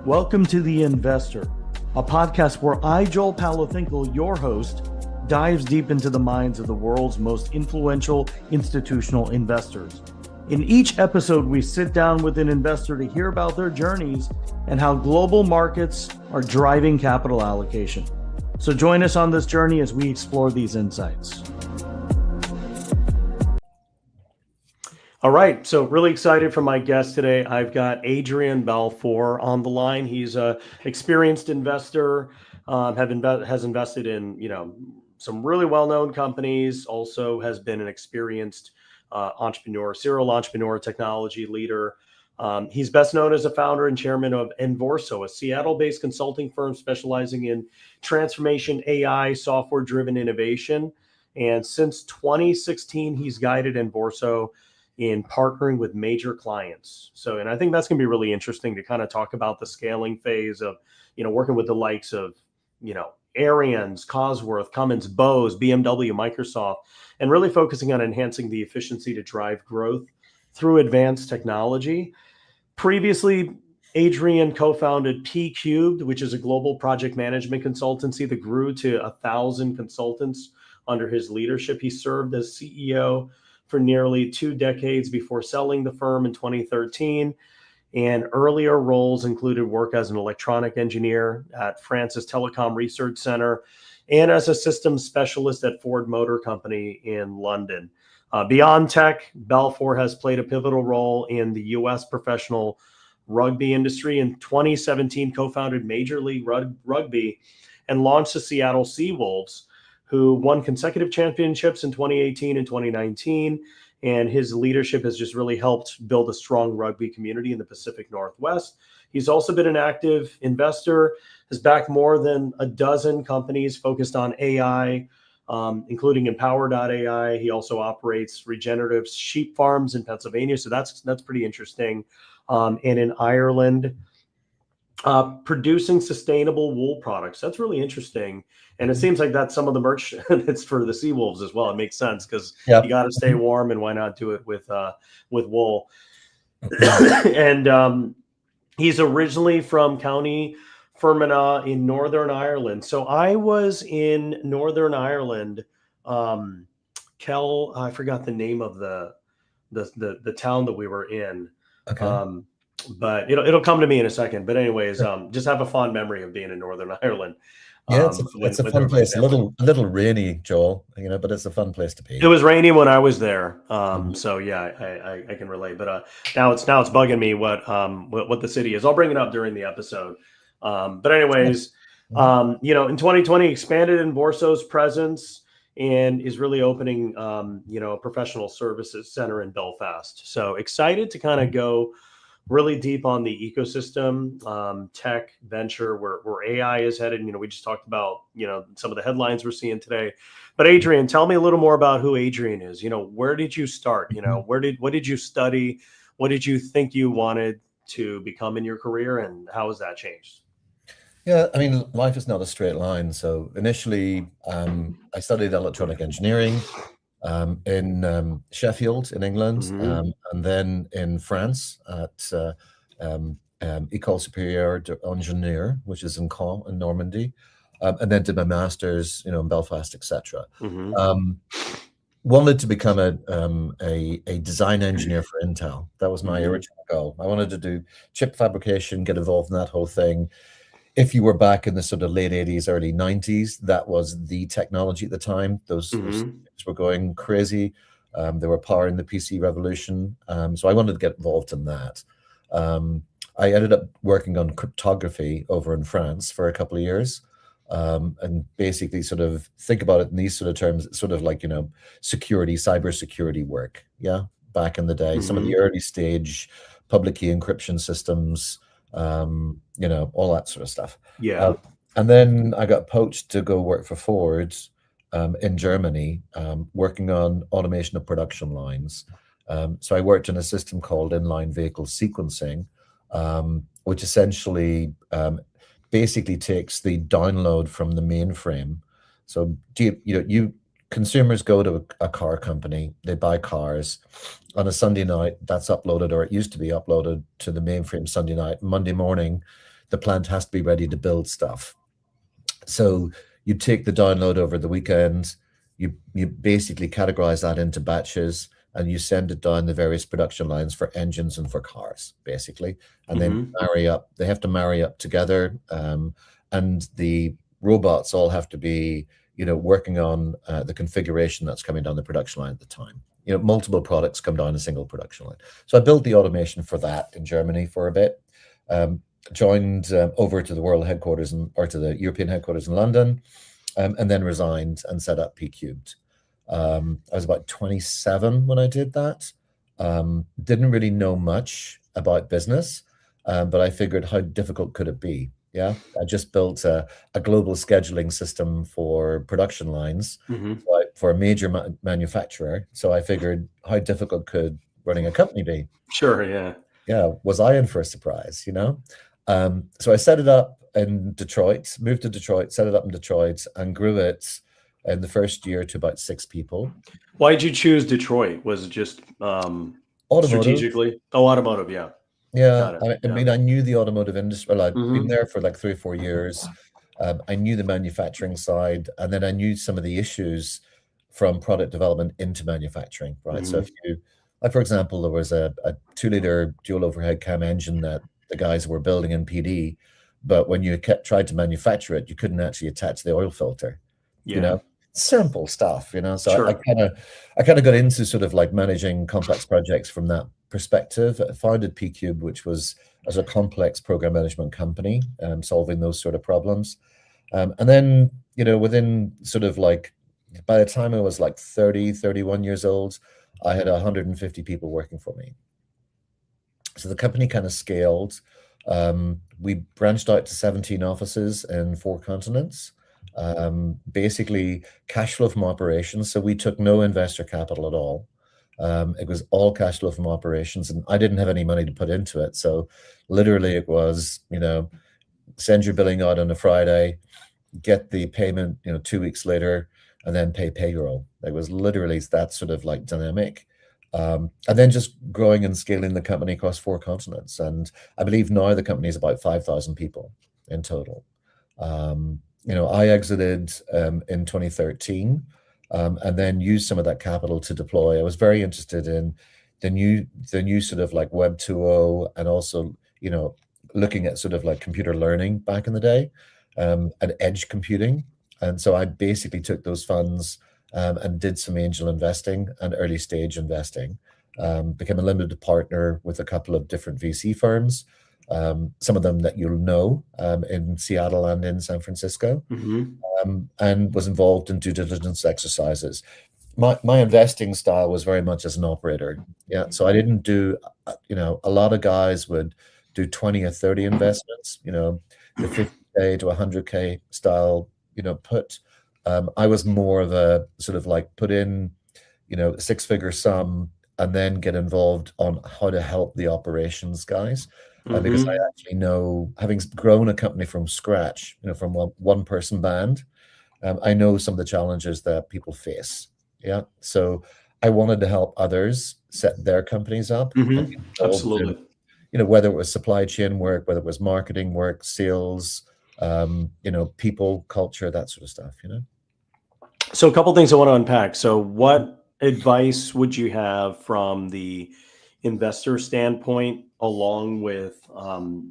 Welcome to The Investor, a podcast where I, Joel Palafinkel, your host, dives deep into the minds of the world's most influential institutional investors. In each episode, we sit down with an investor to hear about their journeys and how global markets are driving capital allocation. So join us on this journey as we explore these insights. All right, so really excited for my guest today. I've got Adrian Balfour on the line. He's an experienced investor, has invested in some really well-known companies. Also has been an experienced entrepreneur, serial entrepreneur, technology leader. He's best known as a founder and chairman of Envorso, a Seattle-based consulting firm specializing in transformation, AI, software-driven innovation. And since 2016, he's guided Envorso in partnering with major clients. And I think that's going to be really interesting to kind of talk about the scaling phase of, working with the likes of, Arians, Cosworth, Cummins, Bose, BMW, Microsoft, and really focusing on enhancing the efficiency to drive growth through advanced technology. Previously, Adrian co-founded PCubed, which is a global project management consultancy that grew to 1,000 consultants under his leadership. He served as CEO for nearly 2 decades before selling the firm in 2013. And earlier roles included work as an electronic engineer at France's Telecom Research Center and as a systems specialist at Ford Motor Company in London. Beyond tech, Balfour has played a pivotal role in the U.S. professional rugby industry. In 2017, co-founded Major League Rugby and launched the Seattle Seawolves, who won consecutive championships in 2018 and 2019. And his leadership has just really helped build a strong rugby community in the Pacific Northwest. He's also been an active investor, has backed more than a dozen companies focused on AI, including Empwr.AI. He also operates regenerative sheep farms in Pennsylvania. So that's pretty interesting. And in Ireland, producing sustainable wool products. That's really interesting. And it seems like that's some of the merch that's for the Seawolves as well. It makes sense because you got to stay warm, and why not do it with wool? And he's originally from County Fermanagh in Northern Ireland. So I was in Northern Ireland. I forgot the name of the town that we were in. Okay. But it'll come to me in a second. But anyways, just have a fond memory of being in Northern Ireland. Yeah, it's a fun place. A little rainy, Joel, but it's a fun place to be. It was rainy when I was there. So yeah, I can relate. But now it's bugging me what the city is. I'll bring it up during the episode. But anyways, in 2020 expanded Envorso's presence and is really opening a professional services center in Belfast. So excited to kind of go really deep on the ecosystem, tech, venture, where AI is headed. We just talked about, some of the headlines we're seeing today. But Adrian, tell me a little more about who Adrian is. Where did you start? What did you study? What did you think you wanted to become in your career, and how has that changed? Yeah, life is not a straight line. So initially, I studied electronic engineering in Sheffield in England, and then in France at École Supérieure d'Ingénieur, which is in Caen in Normandy, and then did my master's, in Belfast, etc. Wanted to become a design engineer for Intel. That was my original goal. I wanted to do chip fabrication, get involved in that whole thing. If you were back in the sort of late 80s, early 90s, that was the technology at the time. Those things were going crazy. They were powering the PC revolution. So I wanted to get involved in that. I ended up working on cryptography over in France for a couple of years. And basically sort of think about it in these sort of terms, sort of like, security, cybersecurity work. Yeah, back in the day, some of the early stage public key encryption systems, all that sort of stuff. Yeah. And then I got poached to go work for Ford in Germany, working on automation of production lines. So I worked in a system called inline vehicle sequencing, which essentially basically takes the download from the mainframe. So consumers go to a car company, they buy cars. On a Sunday night, that's uploaded, or it used to be uploaded to the mainframe Sunday night. Monday morning, the plant has to be ready to build stuff. So you take the download over the weekend, you basically categorize that into batches, and you send it down the various production lines for engines and for cars, basically. And then marry up, they have to marry up together. And the robots all have to be, working on the configuration that's coming down the production line at the time. Multiple products come down a single production line. So I built the automation for that in Germany for a bit. Joined over to the world headquarters or to the European headquarters in London, and then resigned and set up PCubed. I was about 27 when I did that. Didn't really know much about business, but I figured how difficult could it be? Yeah, I just built a global scheduling system for production lines for a major manufacturer. So I figured how difficult could running a company be? Sure, yeah. Yeah, was I in for a surprise, So I set it up in Detroit, moved to Detroit, set it up in Detroit, and grew it in the first year to about 6 people. Why did you choose Detroit? Was it just Automotive. strategically? Oh, automotive, yeah. Yeah, Got it. I Yeah. mean, I knew the automotive industry. Well, I'd been there for like 3 or 4 years. I knew the manufacturing side, and then I knew some of the issues from product development into manufacturing, right? So if you, like for example, there was a 2-liter dual overhead cam engine that the guys were building in PD, but when you tried to manufacture it, you couldn't actually attach the oil filter. Yeah. Simple stuff. So Sure. I kind of got into sort of like managing complex projects from that perspective. I founded PCubed, which was as a complex program management company, solving those sort of problems. And then, within sort of like, by the time I was like 30, 31 years old, I had 150 people working for me. So the company kind of scaled. We branched out to 17 offices in 4 continents. Basically cash flow from operations. So we took no investor capital at all. It was all cash flow from operations, and I didn't have any money to put into it. So literally it was, send your billing out on a Friday, get the payment, 2 weeks later, and then pay payroll. It was literally that sort of like dynamic. And then just growing and scaling the company across 4 continents. And I believe now the company is about 5,000 people in total. I exited in 2013, and then used some of that capital to deploy. I was very interested in the new sort of like Web 2.0, and also, looking at sort of like computer learning back in the day, and edge computing. And so I basically took those funds and did some angel investing and early stage investing. Became a limited partner with a couple of different VC firms, some of them that you'll know, in Seattle and in San Francisco, and was involved in due diligence exercises. My investing style was very much as an operator. Yeah, so I didn't do, a lot of guys would do 20 or 30 investments, the 50K to 100K style, put. I was more of a sort of like put in, a 6-figure sum and then get involved on how to help the operations guys. Because I actually know, having grown a company from scratch, from one person band, I know some of the challenges that people face. Yeah. So I wanted to help others set their companies up. Absolutely. In, whether it was supply chain work, whether it was marketing work, sales, people, culture, that sort of stuff, So a couple things I want to unpack. So what advice would you have from the investor standpoint, along with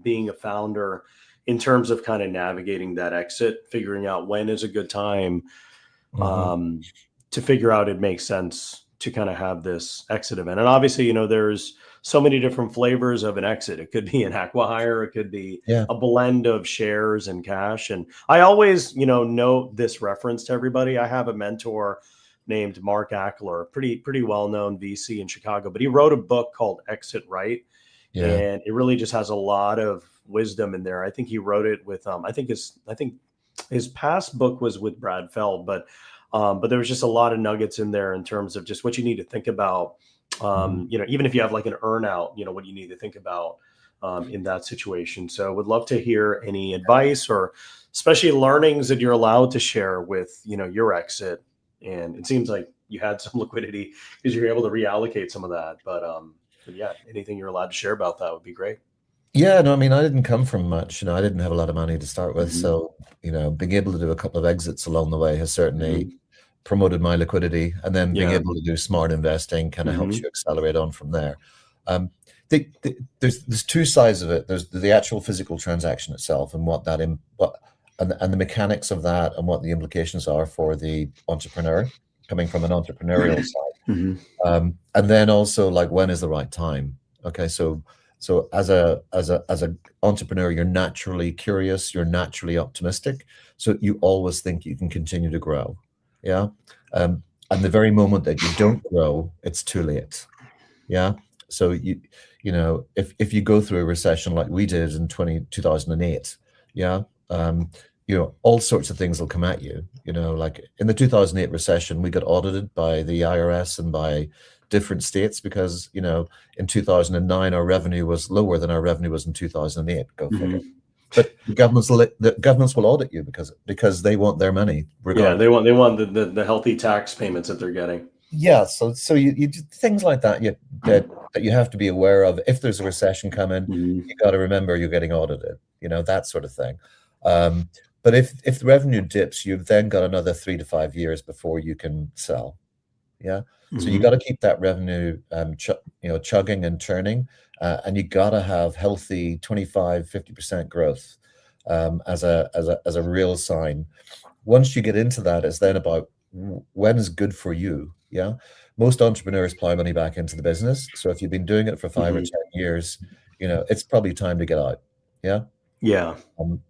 being a founder, in terms of kind of navigating that exit, figuring out when is a good time to figure out it makes sense to kind of have this exit event? And obviously, there's so many different flavors of an exit. It could be an acqui-hire, it could be a blend of shares and cash. And I always, note this reference to everybody. I have a mentor named Mark Ackler, pretty well-known VC in Chicago, but he wrote a book called Exit Right. Yeah. And it really just has a lot of wisdom in there. I think he wrote it with, I think his past book was with Brad Feld, but there was just a lot of nuggets in there in terms of just what you need to think about. Even if you have like an earnout, what you need to think about in that situation. So would love to hear any advice, or especially learnings that you're allowed to share with, your exit. And it seems like you had some liquidity because you're able to reallocate some of that. But yeah, anything you're allowed to share about that would be great. Yeah, no, I mean, I didn't come from much, I didn't have a lot of money to start with. Hmm. So, being able to do a couple of exits along the way has certainly Hmm. promoted my liquidity. And then being Yeah. able to do smart investing kind of helps Hmm. you accelerate on from there. Um, there's two sides of it. There's the actual physical transaction itself and and the mechanics of that and what the implications are for the entrepreneur coming from an entrepreneurial side. Hmm. And then also like when is the right time? Okay, so as a entrepreneur, you're naturally curious, you're naturally optimistic, so you always think you can continue to grow. Yeah. Um, and the very moment that you don't grow, it's too late. Yeah. So if you go through a recession like we did in 2008, yeah, um, all sorts of things will come at you. Like in the 2008 recession, we got audited by the IRS and by different states because, in 2009 our revenue was lower than our revenue was in 2008. Go figure. Hmm. But the governments will audit you because they want their money Yeah, regardless. they want the healthy tax payments that they're getting. Yeah, so you do things like that, that you have to be aware of. If there's a recession coming, you Hmm. got to remember you're getting audited, that sort of thing. Um, but if the revenue dips, you've then got another 3 to 5 years before you can sell. Yeah, so you got Hmm. to keep that revenue, chugging and turning, and you got to have healthy 25-50% growth, as a real sign. Once you get into that, it's then about when is good for you. Yeah. Most entrepreneurs plow money back into the business. So if you've been doing it for 5 or 10 years, it's probably time to get out. Yeah. Yeah.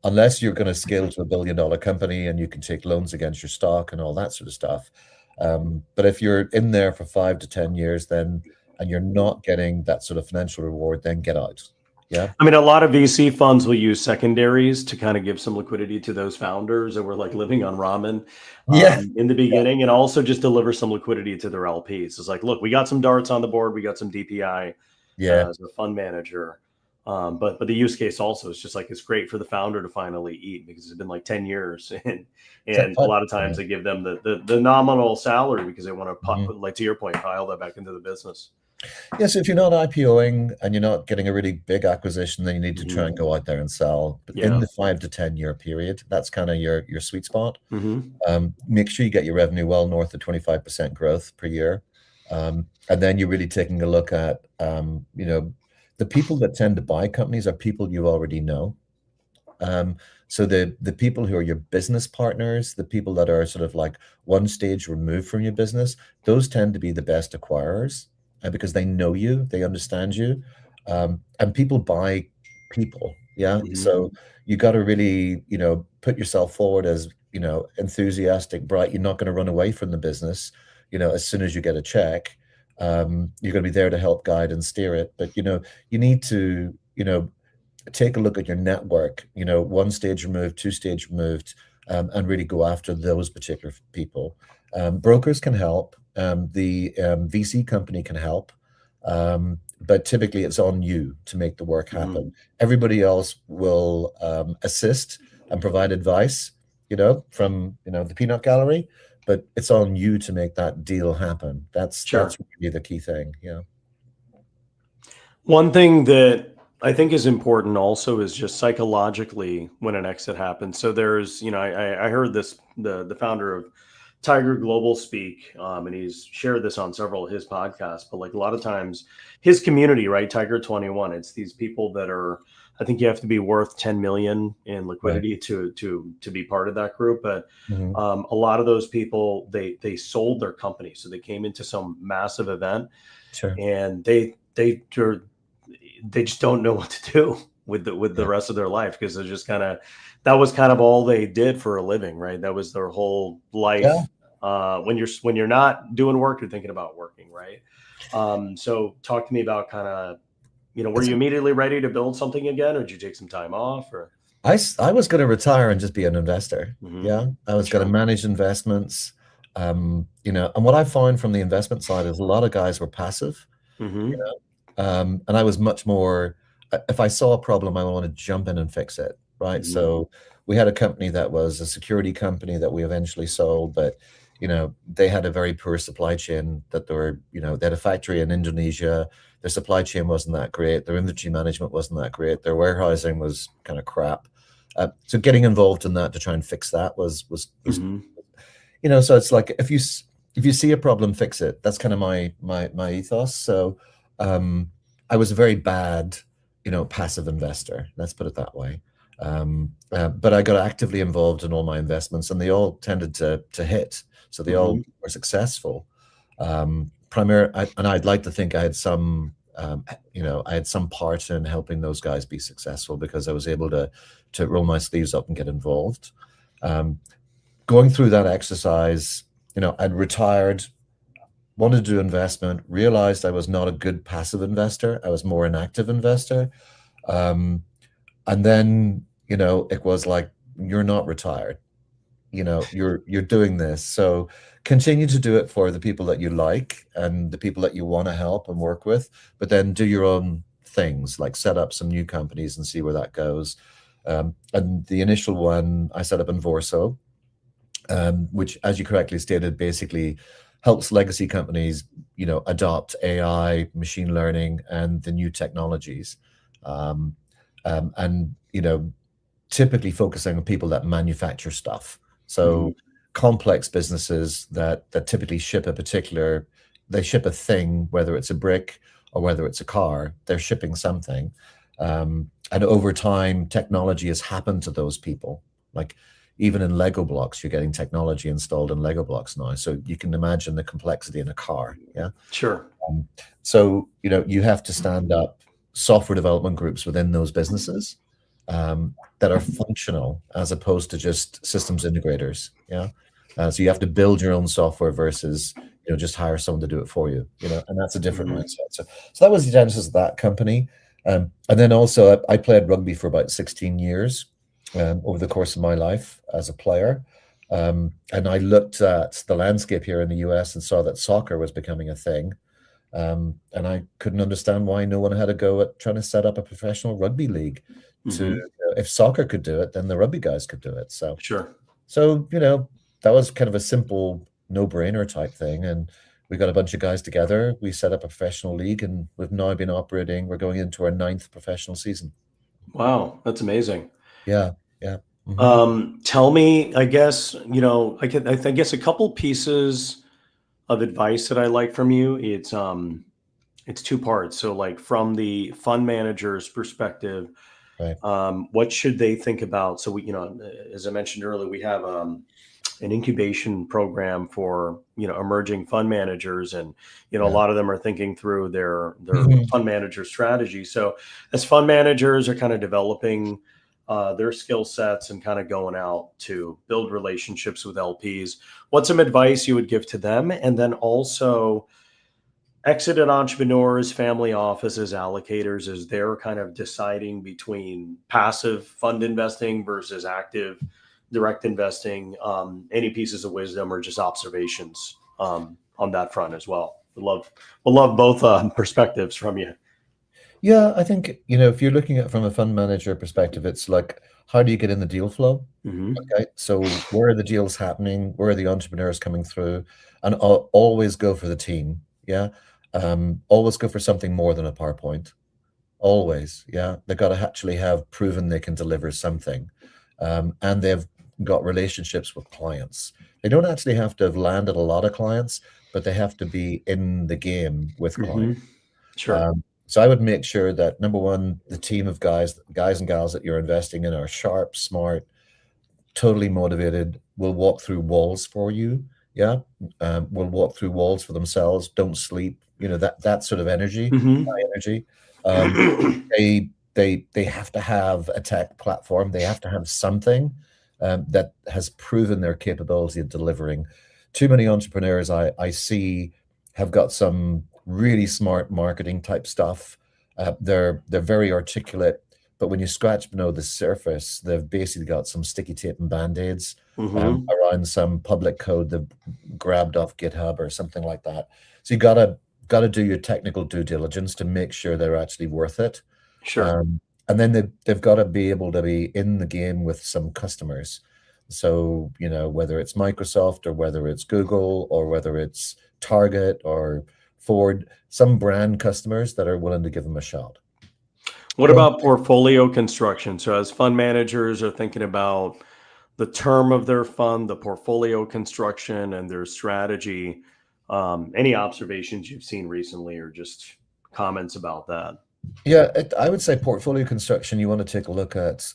Unless you're going to scale to $1 billion company and you can take loans against your stock and all that sort of stuff. But if you're in there for 5 to 10 years, then and you're not getting that sort of financial reward, then get out. Yeah. I mean, a lot of VC funds will use secondaries to kind of give some liquidity to those founders that were like living on ramen Yeah. in the beginning, and also just deliver some liquidity to their LPs. It's like, look, we got some darts on the board, we got some DPI Yeah. as a fund manager, but the use case also is just like it's great for the founder to finally eat because it's been like 10 years, and a lot of times Yeah. they give them the nominal salary because they want to Mhm. like to your point, pile that back into the business. Yeah, so if you're not IPOing and you're not getting a really big acquisition, then you need to try Hmm. and go out there and sell. But in Yeah. the 5 to 10 year period, that's kind of your sweet spot. Hmm. Make sure you get your revenue well north of 25% growth per year. And then you're really taking a look at, the people that tend to buy companies are people you already know. So the people who are your business partners, the people that are sort of like one stage removed from your business, those tend to be the best acquirers, because they know you, they understand you, and people buy people. Yeah, Hmm. so you got to really, put yourself forward as, enthusiastic, bright. You're not going to run away from the business. As soon as you get a check, you're going to be there to help guide and steer it. But you need to, take a look at your network, one stage removed, two stage removed, and really go after those particular people. Brokers can help. The VC company can help. But typically it's on you to make the work happen. Hmm. Everybody else will assist and provide advice, from, the peanut gallery, but it's on you to make that deal happen. That's Sure. really the key thing. Yeah. One thing that I think is important also is just psychologically when an exit happens. So there's, I heard this the founder of Tiger Global speak, and he's shared this on several of his podcasts. But like a lot of times, his community, right, Tiger 21, it's these people that are. I think you have to be worth 10 million in Right. liquidity to be part of that group. But Hmm. a lot of those people they sold their company, so they came into some massive event Sure. and they just don't know what to do with the Yeah. rest of their life because they're just kind of that was kind of all they did for a living, right? That was their whole Yeah. life. When you're not doing work, you're thinking about working, right? So talk to me about kind of were It's you immediately ready to build something again, or did you take some time off? Or I was going to retire and just be an investor. hmm. Yeah, I was going to Sure. manage investments. And what I found from the investment side is a lot of guys were passive, you Hmm. and I was much more. If I saw a problem, I wanted to jump in and fix it. Right. Hmm. So we had a company that was a security company that we eventually sold, but they had a very poor supply chain, that they were, they had a factory in Indonesia. Their supply chain wasn't that great. Their inventory management wasn't that great. Their warehousing was kind of crap. So getting involved in that to try and fix that was Hmm. so it's like, if you see a problem, fix it. That's kind of my ethos. So I was a very bad, passive investor. Let's put it that way. But I got actively involved in all my investments, and they all tended to hit. So they all Hmm. were successful. And I'd like to think I had some, I had some part in helping those guys be successful, because I was able to roll my sleeves up and get involved. Going through that exercise, I'd retired, wanted to do investment, realized I was not a good passive investor. I was more an active investor. Um, and then, it was like, you're not retired. You're doing this. So continue to do it for the people that you like and the people that you want to help and work with, but then do your own things, like set up some new companies and see where that goes. And the initial one, I set up Envorso, which, as you correctly stated, basically helps legacy companies, adopt AI, machine learning, and the new technologies. Um, and typically focusing on people that manufacture stuff. So Hmm. complex businesses that typically they ship a thing, whether it's a brick or whether it's a car, they're shipping something. And over time, technology has happened to those people. Like, even in Lego blocks, you're getting technology installed in Lego blocks now. So you can imagine the complexity in a car. Yeah. Sure. Um, so, you have to stand up software development groups within those businesses, that are functional, as opposed to just systems integrators. Yeah. So you have to build your own software versus, just hire someone to do it for you, and that's a different Hmm. mindset. So that was the genesis of that company. And then also I played rugby for about 16 years, over the course of my life as a player. And I looked at the landscape here in the US and saw that soccer was becoming a thing. And I couldn't understand why no one had a go at trying to set up a professional rugby league. Hmm. If soccer could do it, then the rugby guys could do it. So, Sure. so that was kind of a simple no-brainer type thing. And we got a bunch of guys together. We set up a professional league, and we've now been operating. We're going into our ninth professional season. Wow, that's amazing. Yeah, yeah. Hmm. Tell me, I guess, I guess a couple pieces of advice that I like from you. It's two parts. So, like, from the fund manager's perspective, Right. what should they think about? So we, as I mentioned earlier, we have an incubation program for emerging fund managers, and a Yeah. lot of them are thinking through their Mhm. fund manager strategy. So as fund managers are kind of developing their skill sets and kind of going out to build relationships with LPs, what's some advice you would give to them? And then also exited entrepreneurs, family offices, allocators, as they're kind of deciding between passive fund investing versus active direct investing. Any pieces of wisdom or just observations on that front as well? We'll love both perspectives from you. Yeah, I think, if you're looking at it from a fund manager perspective, it's like, how do you get in the deal flow? Hmm. Okay, so where are the deals happening? Where are the entrepreneurs coming through? And always go for the team. Yeah. Always go for something more than a PowerPoint. Always. Yeah. They've got to actually have proven they can deliver something. And they've got relationships with clients. They don't actually have to have landed a lot of clients, but they have to be in the game with Hmm. clients. Sure. So I would make sure that, number one, the team of guys and gals that you're investing in are sharp, smart, totally motivated, will walk through walls for you. Yeah. Will walk through walls for themselves, don't sleep, that sort of energy, Hmm. high energy. Um, they have to have a tech platform. They have to have something, that has proven their capability of delivering. Too many entrepreneurs I see have got some really smart marketing type stuff. They're very articulate, but when you scratch below the surface, they've basically got some sticky tape and band-aids, Hmm. around some public code they've grabbed off GitHub or something like that. So you gotta do your technical due diligence to make sure they're actually worth it. Sure. And then they've got to be able to be in the game with some customers. So, you know, whether it's Microsoft or whether it's Google or whether it's Target or Ford, some brand customers that are willing to give them a shot. What Don't, about portfolio construction? So as fund managers are thinking about the term of their fund, the portfolio construction, and their strategy, any observations you've seen recently, or just comments about that? yeah, I would say portfolio construction, you want to take a look at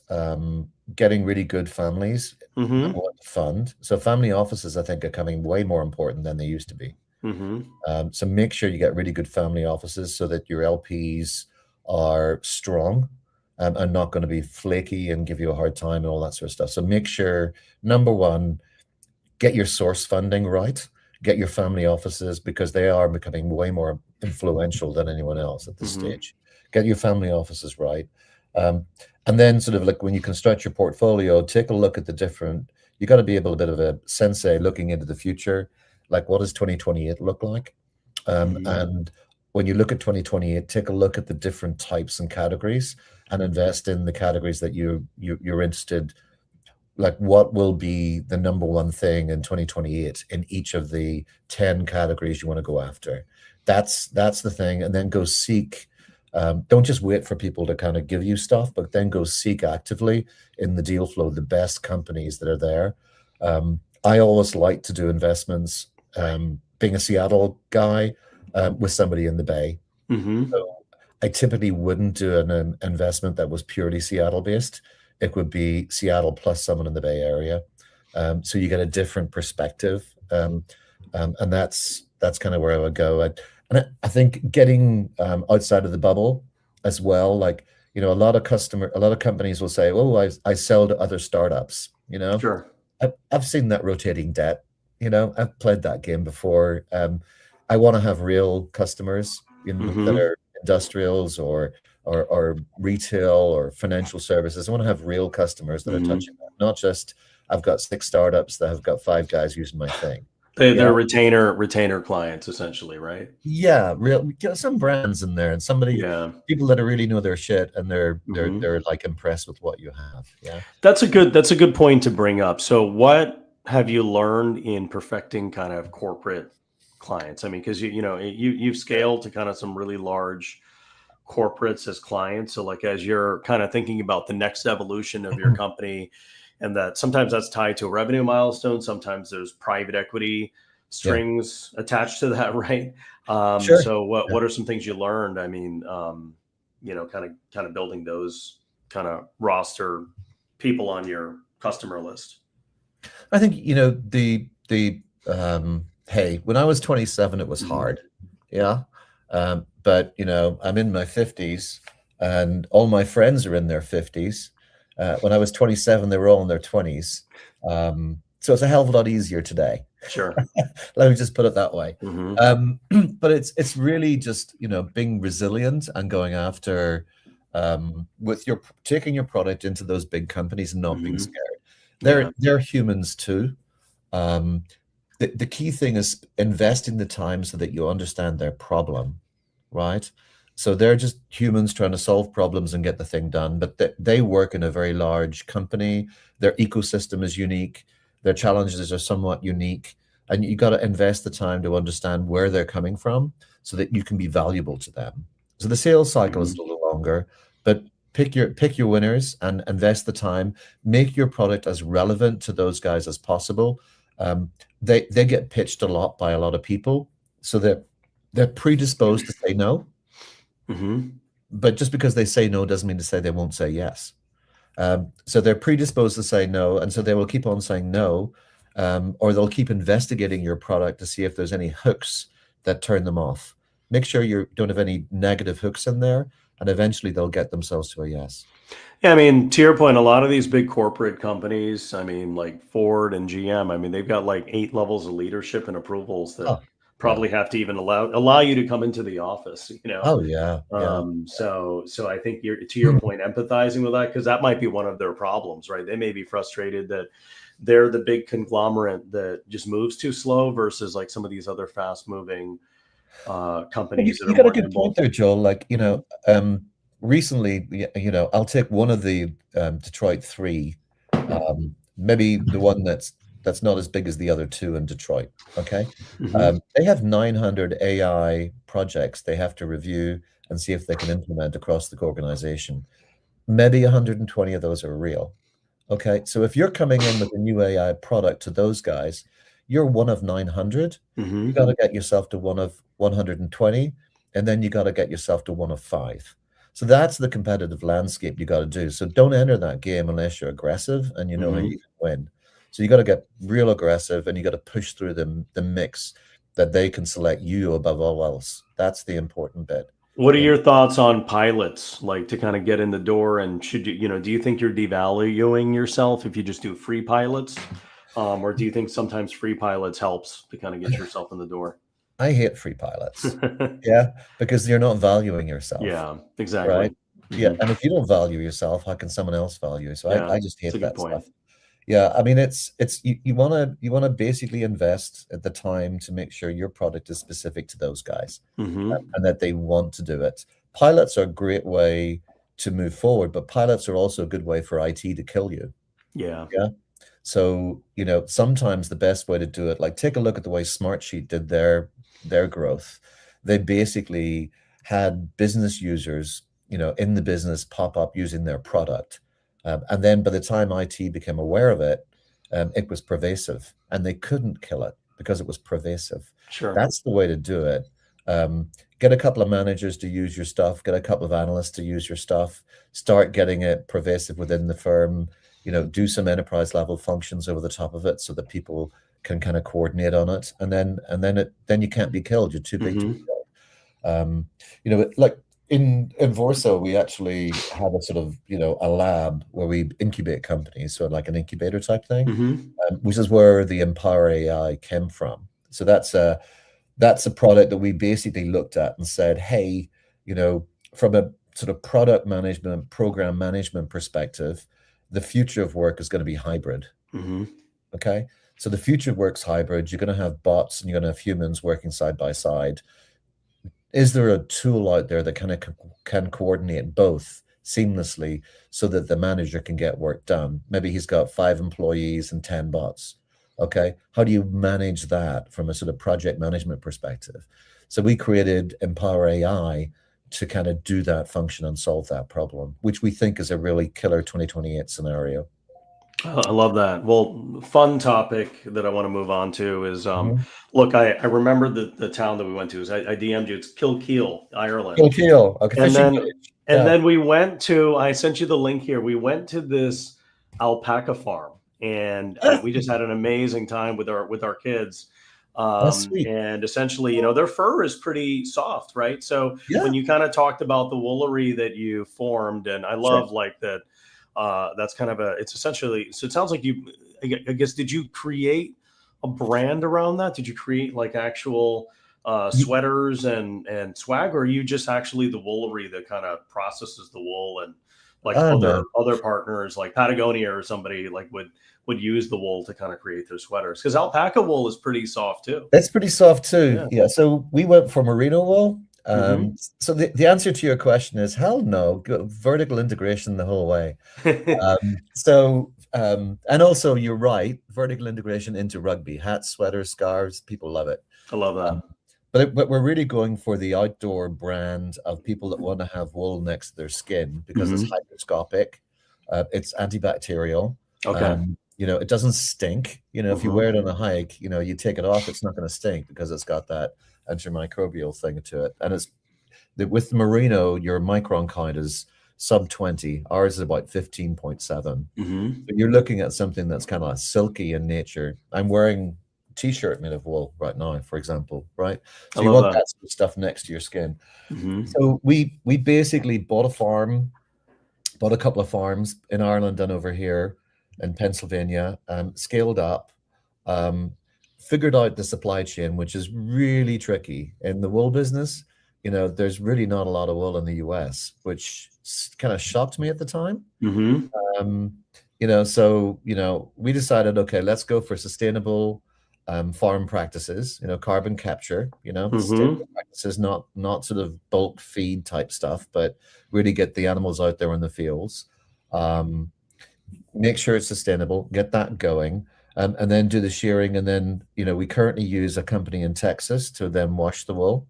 getting really good families, number Mm-hmm. one, to fund. So family offices, I think, are coming way more important than they used to be. Mm-hmm. So make sure you get really good family offices so that your LPs are strong and not going to be flaky and give you a hard time and all that sort of stuff. So make sure, number one, get your source funding right, get your family offices because they are becoming way more influential than anyone else at this Mm-hmm. stage. Get your family offices right. Um, and then sort of like when you construct your portfolio, take a look at the different, you got to be able a bit of a sensei looking into the future. Like what does 2028 look like? Mm-hmm. And when you look at 2028, take a look at the different types and categories and invest in the categories that you're interested, like what will be the number one thing in 2028 in each of the 10 categories you want to go after. That's the thing. And then go seek, don't just wait for people to kind of give you stuff, but then go seek actively in the deal flow the best companies that are there. I always like to do investments, being a Seattle guy, with somebody in the Bay. Mm-hmm. So I typically wouldn't do an investment that was purely Seattle based. It would be Seattle plus someone in the Bay Area. So you get a different perspective. And that's kind of where I would go. I think getting outside of the bubble as well, like, you know, a lot of companies will say, oh, I sell to other startups, you know. Sure. I've seen that rotating debt, you know, I've played that game before. I want to have real customers, you know, that Mm-hmm. are industrials or retail or financial services. I want to have real customers that are touching Mm-hmm. that, not just I've got 6 startups that have got 5 guys using my thing. They're Yeah. retainer clients essentially, right? Yeah, real, we got some brands in there and somebody, Yeah. people that really know their shit and they're they're Mm-hmm. they're like impressed with what you have. Yeah. That's a good point to bring up. So what have you learned in perfecting kind of corporate clients? I mean, because you've scaled to kind of some really large corporates as clients. So like as you're kind of thinking about the next evolution of your company, and that sometimes that's tied to a revenue milestone, sometimes there's private equity Yeah. strings attached to that, right? Sure. So what Yeah. what are some things you learned? I mean, kind of building those kind of roster people on your customer list. I think, you know, hey, when I was 27, it was Hmm. hard. Yeah. But you know, I'm in my 50s and all my friends are in their 50s. When I was 27, they were all in their 20s. So it's a hell of a lot easier today. Sure. Let me just put it that way. Hmm. But it's really just, you know, being resilient and going after, with your taking your product into those big companies and not being Hmm. scared. Yeah. They're humans too. Um, the key thing is investing the time so that you understand their problem, right? So they're just humans trying to solve problems and get the thing done, but they work in a very large company. Their ecosystem is unique. Their challenges are somewhat unique, and you got to invest the time to understand where they're coming from so that you can be valuable to them. So the sales cycle is Hmm. a little longer, but pick your winners and invest the time. Make your product as relevant to those guys as possible. Um, they get pitched a lot by a lot of people, so they're predisposed to say no. Hmm. But just because they say no doesn't mean to say they won't say yes. So they're predisposed to say no, and so they will keep on saying no, or they'll keep investigating your product to see if there's any hooks that turn them off. Make sure you don't have any negative hooks in there, and eventually they'll get themselves to a yes. Yeah, I mean, to your point, a lot of these big corporate companies, I mean, like Ford and GM, I mean, they've got like 8 levels of leadership and approvals that Oh, yeah. probably have to even allow you to come into the office, you know. Oh, yeah. Yeah. So I think you're to your point, empathizing with that, because that might be one of their problems, right? They may be frustrated that they're the big conglomerate that just moves too slow versus like some of these other fast moving Well, companies that you are got a more good point nimble. there, Joel. Like, you Hmm. know, recently, you know, I'll take one of the Detroit three. maybe the one that's not as big as the other two in Detroit. Okay, Hmm. they have 900 AI projects they have to review and see if they can implement across the organization. Maybe 120 of those are real. Okay, so if you're coming in with a new AI product to those guys, you're one of 900. You got Hmm. to get yourself to one of 120, and then you got to get yourself to one of five. So that's the competitive landscape you got to do. So don't enter that game unless you're aggressive and you know how you Hmm. can win. So you got to get real aggressive and you got to push through the mix that they can select you above all else. That's the important bit. What are You know, your thoughts on pilots, like to kind of get in the door? And should you, do you think you're devaluing yourself if you just do free pilots? Or do you think sometimes free pilots helps to kind of get yourself in the door? I hate free pilots. Yeah, because you're not valuing yourself. Yeah, exactly. Right? Yeah, Hmm. and if you don't value yourself, how can someone else value you? So Yeah, I just it's a hate good that point. stuff. Yeah, I mean it's you wanna basically invest at the time to make sure your product is specific to those guys Hmm. and that they want to do it. Pilots are a great way to move forward, but pilots are also a good way for IT to kill you. Yeah. Yeah. So, sometimes the best way to do it, like take a look at the way Smartsheet did their growth. They basically had business users, in the business pop up using their product. And then by the time IT became aware of it, it was pervasive and they couldn't kill it because it was pervasive. Sure. That's the way to do it. Get a couple of managers to use your stuff, get a couple of analysts to use your stuff, start getting it pervasive within the firm, do some enterprise level functions over the top of it so that people can kind of coordinate on it, and then you can't be killed. You're too big to be Hmm. killed. Like in Envorso, we actually have a sort of a lab where we incubate companies, so like an incubator type thing, Hmm. which is where the Empwr.AI came from. So that's a product that we basically looked at and said, hey, from a sort of product management, program management perspective, the future of work is going to be hybrid. Hmm. Okay. So the future of work's hybrid. You're going to have bots and you're going to have humans working side by side. Is there a tool out there that kind of can coordinate both seamlessly so that the manager can get work done? Maybe he's got 5 employees and 10 bots. Okay. How do you manage that from a sort of project management perspective? So we created Empwr.AI to kind of do that function and solve that problem, which we think is a really killer 2028 scenario. I love that. Well, fun topic that I want to move on to is Mhm. look, I remember the town that we went to. Is I DM'd you. It's Kilkeel, Ireland. Kill, kill. Okay, And fishing then village. and Yeah. then we went to, I sent you the link here. We went to this alpaca farm, and we just had an amazing time with our kids. That's sweet. And essentially, their fur is pretty soft, right? So Yeah, when you kind of talked about the woolery that you formed, and I sure. love like that. That's kind of it's essentially. So it sounds like you. I guess did you create a brand around that? Did you create like actual sweaters and swag, or are you just actually the woolery that kind of processes the wool, and like Oh no, other partners like Patagonia or somebody like would use the wool to kind of create their sweaters? Because alpaca wool is pretty soft too. it's pretty soft too. Yeah. Yeah. So we went for merino wool. Hmm. So the answer to your question is hell no. Vertical integration the whole way. And also you're right, vertical integration into rugby, hats, sweaters, scarves, people love it. I love Um, that. but we're really going for the outdoor brand of people that want to have wool next to their skin because it's Hmm. hygroscopic, it's antibacterial. Okay. It doesn't stink. If you Hmm. wear it on a hike, you take it off, it's not going to stink because it's got that antimicrobial thing to it. And with the merino, your micron count is sub 20. Ours is about 15.7. Hmm. But you're looking at something that's kind of silky in nature. I'm wearing a t-shirt made of wool right now, for example, right? I So you love want that. that sort of stuff next to your skin. Hmm. So we basically bought a farm, bought a couple of farms in Ireland and over here in Pennsylvania, scaled up, um, figured out the supply chain, which is really tricky in the wool business. There's really not a lot of wool in the US, which kind of shocked me at the time. Hmm. Um, so we decided, okay, let's go for sustainable farm practices, carbon capture, sustainable Hmm. practices, not sort of bulk feed type stuff, but really get the animals out there in the fields. Um, make sure it's sustainable, get that going, and then do the shearing. And then, we currently use a company in Texas to then wash the wool,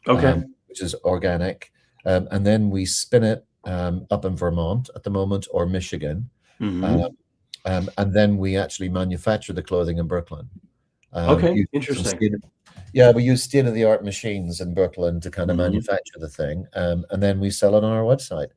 Okay. which is organic. And then we spin it up in Vermont at the moment, or Michigan. Uh, Hmm. and then we actually manufacture the clothing in Brooklyn. Okay. Using some Interesting. yeah, we use state-of-the-art machines in Brooklyn to kind of Hmm. manufacture the thing, and then we sell it on our website.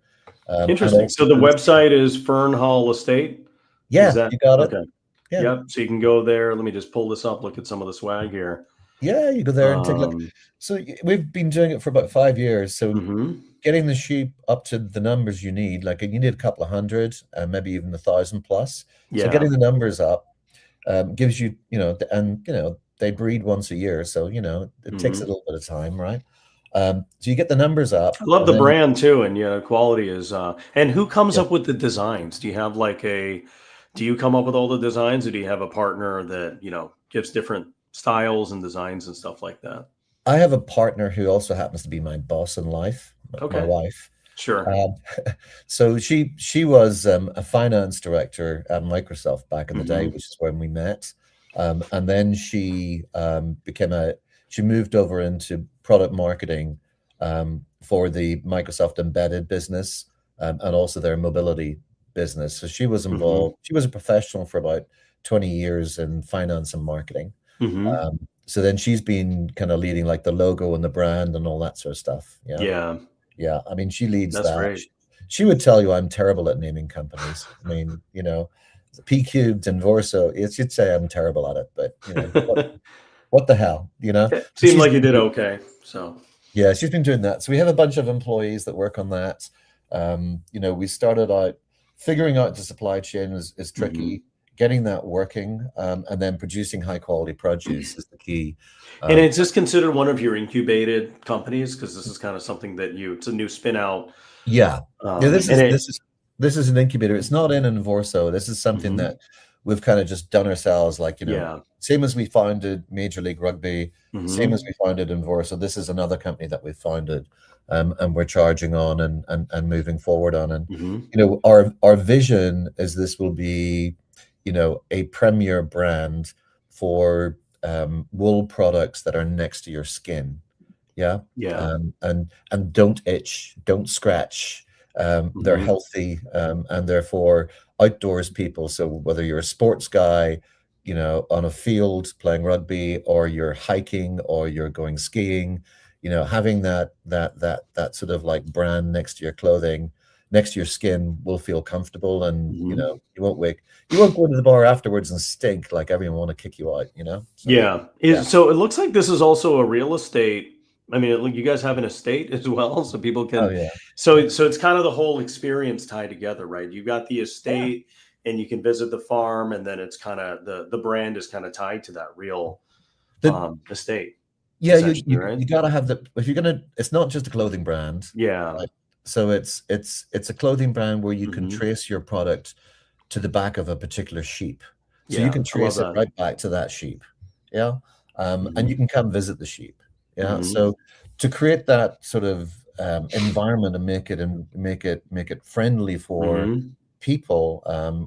And Interesting. also, So the website is Fern Hall Estate. Is yeah, that you got it. okay? Yeah, Yep. So you can go there. Let me just pull this up. Look at some of the swag here. yeah, you go there and take a look. Um, So we've been doing it for about 5 years. So mhm. getting the sheep up to the numbers you need, like you need a couple of hundred, maybe even 1,000 plus. So Yeah. getting the numbers up gives you, and they breed once a year, so it takes a Hmm. little bit of time, right? So you get the numbers up, I love and the then brand too, and quality is. And who comes yeah, up with the designs? Do you have like a? Do you come up with all the designs, or do you have a partner that gives different styles and designs and stuff like that? I have a partner who also happens to be my boss in life, my Okay. wife. Sure. Um, so she was a finance director at Microsoft back in the day, Hmm. which is when we met. And then she moved over into product marketing for the Microsoft embedded business, and also their mobility business. So she was Hmm. involved. She was a professional for about 20 years in finance and marketing. Hmm. So then she's been kind of leading like the logo and the brand and all that sort of stuff. Yeah. Yeah, Yeah, I mean, she leads that's that. great. She would tell you I'm terrible at naming companies. I mean, PCubed and Envorso, she'd say I'm terrible at it, but what the hell, It But seemed like you did okay. So. yeah, she's been doing that. So we have a bunch of employees that work on that. We started out figuring out the supply chain is Mhm. tricky. Getting that working, and then producing high quality produce is the key. And Um, it's just considered one of your incubated companies because this is kind of something that it's a new spin out. Yeah. Yeah, this And is it. this is this is an incubator. It's not in Envorso. This is something Mhm. that we've kind of just done ourselves, like, Yeah. same as we founded Major League Rugby, same as Hmm. we founded Envorso. This is another company that we founded, and we're charging on and moving forward on. And Hmm. our vision is this will be, a premier brand for wool products that are next to your skin. Yeah. Yeah. And don't itch, don't scratch. They're Hmm. healthy, and therefore outdoors people. So whether you're a sports guy, on a field playing rugby, or you're hiking, or you're going skiing, having that sort of like brand next to your clothing, next to your skin, will feel comfortable, and Hmm. you won't go to the bar afterwards and stink like everyone want to kick you out. So Yeah. yeah. So it looks like this is also a real estate. I mean, you guys have an estate as well, so people Oh can. yeah. So Yeah. so it's kind of the whole experience tied together, right? You got the Yeah. estate, and you can visit the farm, and then it's kind of the brand is kind of tied to that real The estate, Yeah, you essentially, you right? you gotta have the if you're gonna it's not just a clothing brand, Yeah. right? So it's a clothing brand where you can Hmm. trace your product to the back of a particular sheep. So you Yeah. can I love trace it that. right back to that sheep. Yeah. And you Hmm. can come visit the sheep. Yeah. Hmm. So to create that sort of environment, and make it friendly for Hmm. people,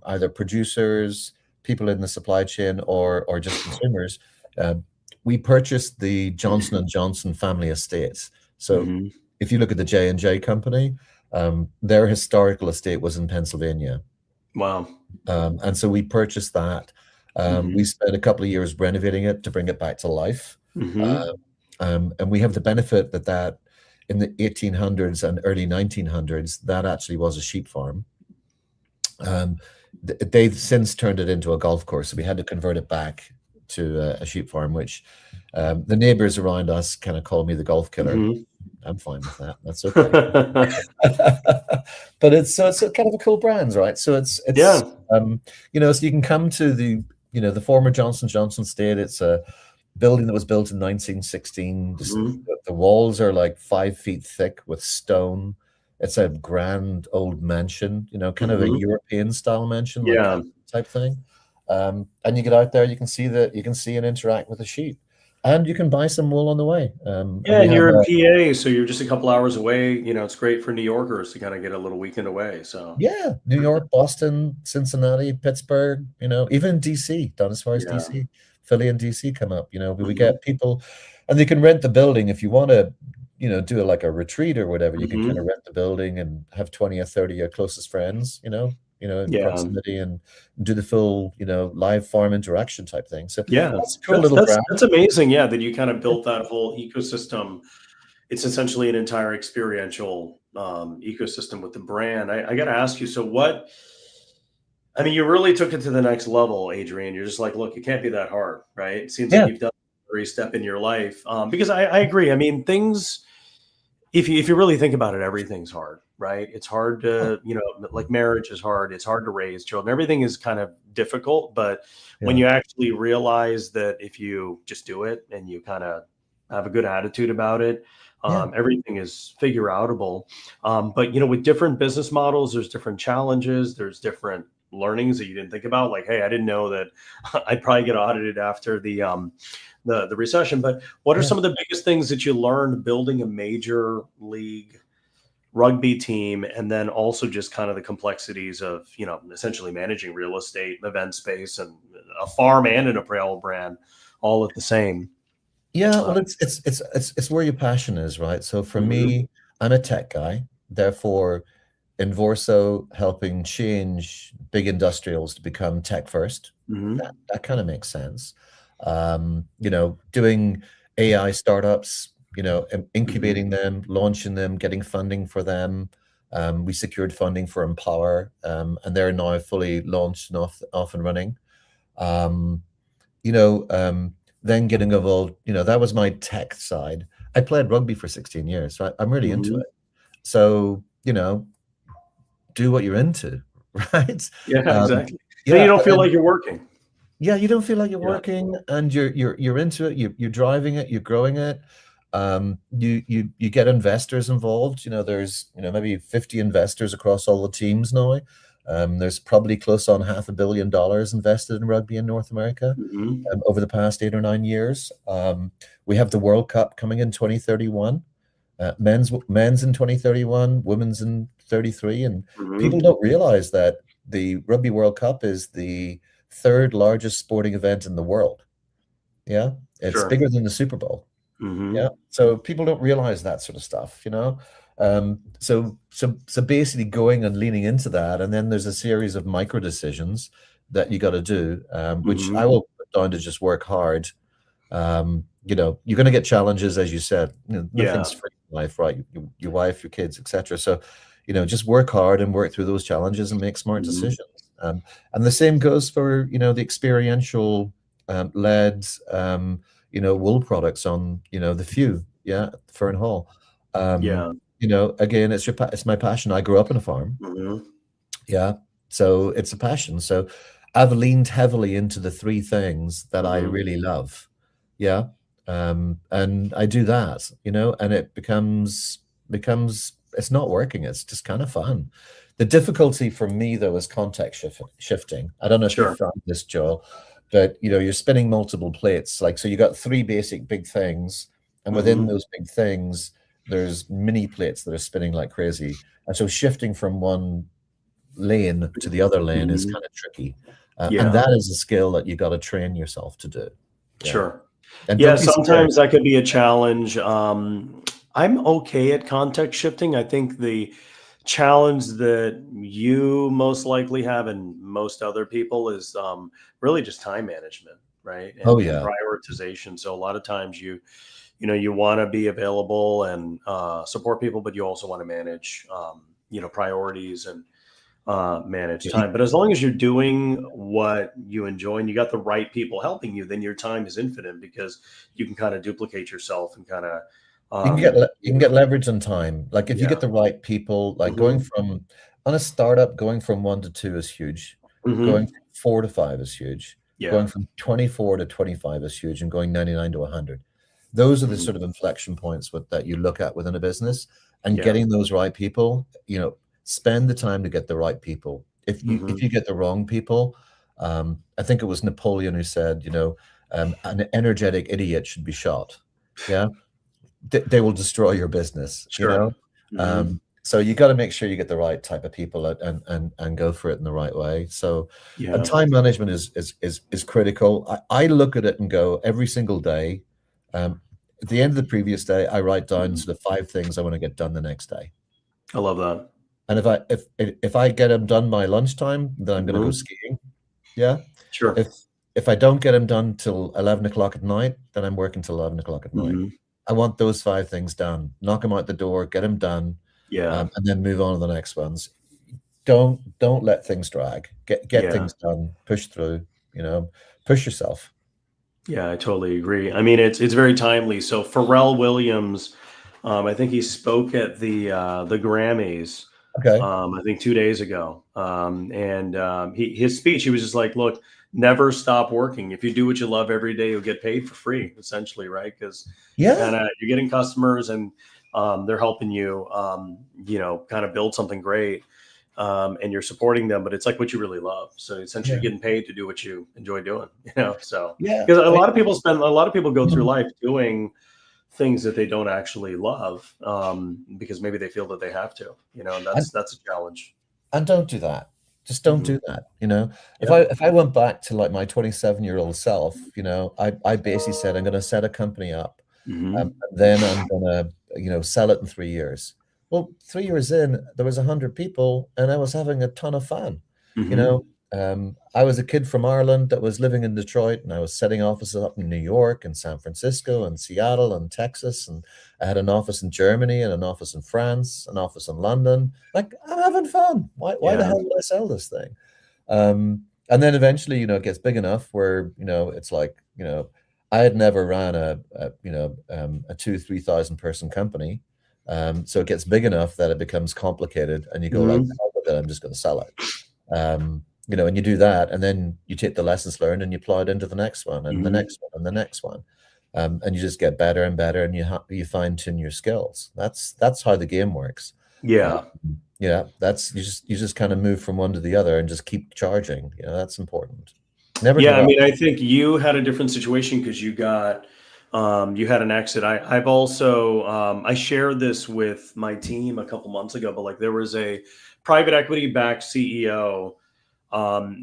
either producers, people in the supply chain, or just consumers. Uh, we purchased the Johnson and Johnson family estates. So Hmm. if you look at the J&J company, their historical estate was in Pennsylvania. Wow. And so we purchased that. We Hmm. spent a couple of years renovating it to bring it back to life. Hmm. Uh, and we have the benefit that in the 1800s and early 1900s, that actually was a sheep farm. Um, they've since turned it into a golf course, so we had to convert it back to a sheep farm, which the neighbors around us kind of call me the golf killer. Hmm. I'm fine with that. That's okay. But it's a kind of a cool brand, right? So Yeah. so you can come to the former Johnson Johnson estate. It's a building that was built in 1916. Hmm. The walls are like 5 feet thick with stone. It's a grand old mansion, kind of a Hmm. European style mansion, like Yeah. castle type thing. And you get out there, you can see and interact with the sheep. and you can buy some wool on the way. And Yeah, we and have you're in a PA, so you're just a couple hours away. It's great for New Yorkers to kind of get a little weekend away. So yeah, New York, Boston, Cincinnati, Pittsburgh, even DC, down as far as yeah. DC, Philly and DC come up. We Hmm. get people, and they can rent the building if you want to, do it like a retreat or whatever. You can kind of Hmm. rent the building and have 20 or 30 of your closest friends, in Yeah. proximity, and do the full, live farm interaction type thing. So Yeah. that's a cool That's little that's brand. that's amazing. Yeah, that you kind of built that whole ecosystem. It's essentially an entire experiential ecosystem with the brand. I got to ask you, so what? I mean, you really took it to the next level, Adrian. You're just like, look, it can't be that hard, right? It seems like Yeah, you've done every step in your life. Because I agree. I mean, things, if you really think about it, everything's hard, right? It's hard to, like marriage is hard. It's hard to raise children. Everything is kind of difficult. But when yeah, you actually realize that if you just do it and you kind of have a good attitude about it, yeah, everything is figure outable. But with different business models, there's different challenges. There's different learnings that you didn't think about. Like, hey, I didn't know that I'd probably get audited after the recession. But what are yeah. some of the biggest things that you learned building a major league rugby team, and then also just kind of the complexities of essentially managing real estate, event space, and a farm and an apparel brand all at the same? Yeah, Uh, well, it's where your passion is, right? So for mhm, me, I'm a tech guy, therefore, Envorso helping change big industrials to become tech first. mhm, That kind of makes sense. Doing AI startups, mhm, incubating them, launching them, getting funding for them. We secured funding for Empower, and they're now fully launched and off and running. Um, you know, um, then getting involved, that was my tech side. I played rugby for 16 years, so I'm really into mhm. it. So, do what you're into, right? Yeah, Um, exactly. Then you yeah, don't and feel like then you're working. yeah, you don't feel like you're Yeah. working, and you're into it. You're driving it. You're growing it. You get investors involved. There's maybe 50 investors across all the teams now. There's probably close on $500 million invested in rugby in North America Mhm, over the past 8 or 9 years. We have the World Cup coming in 2031. Men's in 2031, women's in 33, and people mhm. don't realize that the Rugby World Cup is the third largest sporting event in the world. Yeah, it's Sure. bigger than the Super Bowl. Yeah, Mhm, so people don't realize that sort of stuff. So basically going and leaning into that, and then there's a series of micro decisions that you got to do, which I mhm. will put down to just work hard. You're going to get challenges, as you said. Nothing's Yeah. free in life, right? Your wife, your kids, etc. So, just work hard and work through those challenges and make smart Mhm. decisions. And the same goes for the experiential led wool products on the Few, yeah, Fern Hall. Um, Yeah. Again, it's my passion. I grew up in a farm, Mhm, yeah. So it's a passion. So I've leaned heavily into the three things that I mhm. really love. Yeah. And I do that, and it becomes it's not working. It's just kind of fun. The difficulty for me though is context shifting. I don't know if you've Sure. found this, Joel, but you're spinning multiple plates. Like so you got three basic big things, and within Mhm, those big things, there's mini plates that are spinning like crazy. And so shifting from one lane to the other lane is mhm. kind of tricky. And Yeah. that is a skill that you got to train yourself to do. Yeah. Sure. And Yeah, don't be scared. sometimes that could be a challenge. I'm okay at context shifting. I think the challenge that you most likely have and most other people is really just time management, right? Oh, And yeah. prioritization. So a lot of times you want to be available and support people, but you also want to manage priorities and manage Yeah. time. But as long as you're doing what you enjoy and you got the right people helping you, then your time is infinite because you can kind of duplicate yourself and kind of, You can get leverage on time. Like if you yeah. get the right people, like going Hmm. from on a startup, going from 1 to 2 is huge. Going Hmm. from 4 to 5 is huge. Yeah. Going from 24 to 25 is huge, and going 99 to 100. Those are the Hmm. sort of inflection points that you look at within a business, and Yeah. getting those right people, spend the time to get the right people. If you Hmm. if you get the wrong people, I think it was Napoleon who said, an energetic idiot should be shot. Yeah, they will destroy your business. You Sure. know, Hmm. so you got to make sure you get the right type of people and go for it in the right way. So, and Yeah. time management is critical. I look at it and go every single day. At the end of the previous day, I write down Mhm. sort of 5 things I want to get done the next day. I love that. And if I get them done by lunchtime, then I'm going to go Hmm. skiing. Yeah. Sure. If if I don't get them done till 11 o'clock at night, then I'm working till 11 o'clock at night. Hmm. I want those 5 things done. Knock them out the door, get them done, Yeah. and then move on to the next ones. Don't let things drag. Get Yeah. things done. Push through. You know, push yourself. Yeah, I totally agree. I mean, it's very timely. So Pharrell Williams, I think he spoke at the Grammys, Okay. I think 2 days ago, and his speech, he was just like, "Look, never stop working. If you do what you love every day, you'll get paid for free, essentially, right? Because Yeah. you're getting customers, and they're helping you, kind of build something great." And you're supporting them, but it's like what you really love. So essentially, Yeah. you're getting paid to do what you enjoy doing. So Yeah. because I a lot of people go through mean, life doing things that they don't actually love, because maybe they feel that they have to. And and that's a challenge. and don't do that. Just don't Hmm. do that. You know, Yep. if I went back to like my 27-year-old self, I basically said I'm going to set a company up. Hmm. And then I'm gonna, sell it in 3 years. Well, 3 years in, there was 100 people, and I was having a ton of fun. You Hmm. know, I was a kid from Ireland that was living in Detroit, and I was setting offices up in New York and San Francisco and Seattle and Texas, and I had an office in Germany and an office in France, an office in London. Like, I'm having fun. Why the Yeah. hell would I sell this thing? And then eventually, it gets big enough where, it's like, I had never ran a 3,000 person company. So it gets big enough that it becomes complicated and you go like, Hmm. "Oh, but then I'm just going to sell it." And you do that, and then you take the lessons learned and you apply it into the next one and the Hmm. next one and the next one. And you just get better and better, and you fine tune your skills. That's how the game works. Uh, Yeah. yeah, that's you just kind of move from one to the other and just keep charging. That's important. Never Yeah, give I up. mean, I think you had a different situation because you had an exit. I've also, I shared this with my team a couple months ago, but like there was a private equity backed CEO.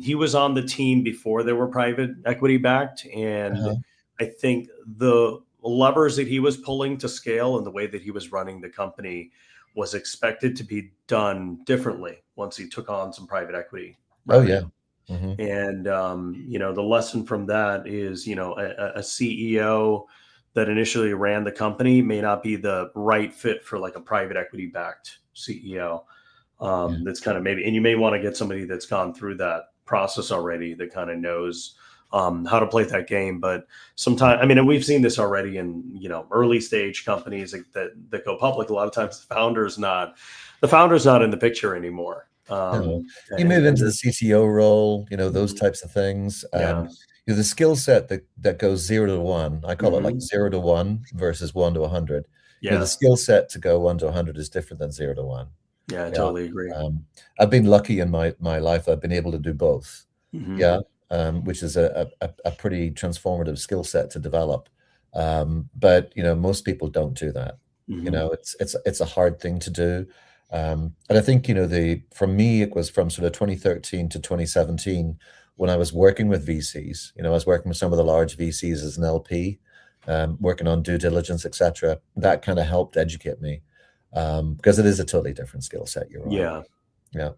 He was on the team before they were private equity backed, and Uh-huh. I think the levers that he was pulling to scale and the way that he was running the company was expected to be done differently once he took on some private equity Oh yeah. revenue. Hmm. And the lesson from that is, a CEO that initially ran the company may not be the right fit for like a private equity backed CEO. Yeah. That's kind of maybe, and you may want to get somebody that's gone through that process already that kind of knows how to play that game. But sometimes, I mean, and we've seen this already in early stage companies that go public. A lot of times, the founder's not in the picture anymore. No, you And move and into the there's CTO role, those Mhm. types of things. Yeah. The skill set that goes 0 to 1, I call it like Hmm. 0 to 1 versus 1 to 100. The Yeah. skill set to go 1 to 100 is different than 0 to 1. Yeah, I Yeah. totally agree. I've been lucky in my life. I've been able to do both. Hmm. Yeah. Which is a pretty transformative skill set to develop. But most people don't do that. Hmm. It's a hard thing to do. And I think, for me, it was from sort of 2013 to 2017 when I was working with VCs. I was working with some of the large VCs as an LP, working on due diligence, etc. That kind of helped educate me, because it is a totally different skill set. You're right. Yeah, Yeah.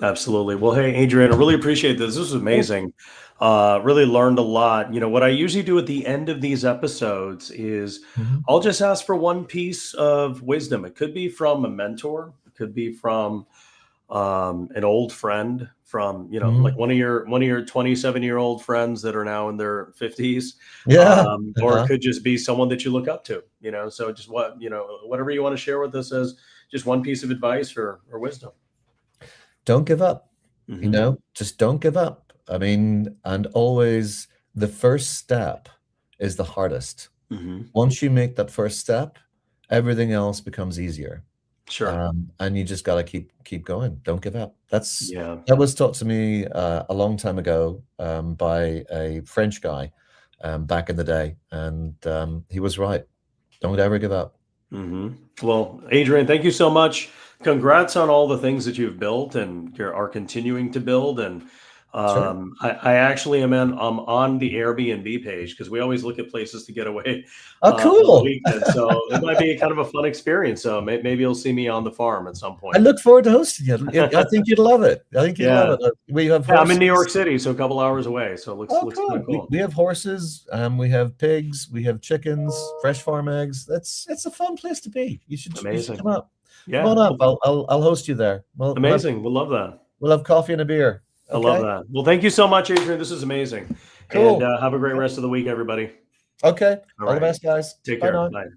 absolutely. Well, hey, Adrian, I really appreciate this. This was Yeah. amazing. Really learned a lot. What I usually do at the end of these episodes is Mhm. I'll just ask for one piece of wisdom. It could be from a mentor, it could be from an old friend, from like Mhm. one of your 27-year-old friends that are now in their 50s, Yeah. or it Uh-huh. could just be someone that you look up to. So just whatever you want to share with us as just one piece of advice or wisdom. Don't give up. Hmm. Just don't give up. I mean, and always the first step is the hardest. Hmm. Once you make that first step, everything else becomes easier. Sure. And you just got to keep going. Don't give up. Yeah. That was taught to me a long time ago, by a French guy. back in the day, and he was right. Don't ever give up. Well, Adrian, thank you so much. Congrats on all the things that you've built and are continuing to build. And Sure. I actually am on the Airbnb page because we always look at places to get away Oh, on the cool. weekend. So it might be kind of a fun experience. So maybe you'll see me on the farm at some I point. look forward to hosting you. I think you'd love it. I think you'd love Yeah. it. We have Yeah, I'm in New York horses. City, so a couple hours away. So it looks Oh, kind cool. of cool. We have horses. We have pigs. We have chickens. Fresh farm eggs. It's a fun place to be. You should Amazing. come up. Yeah. Come on up. I'll host you there. Amazing. We'll love that. We'll have coffee and a beer. I love Okay. that. Well, thank you so much, Adrian. This is amazing. Cool. And have a great rest of the week, everybody. Okay. All All the right. best, guys. Take Bye care. now. Bye.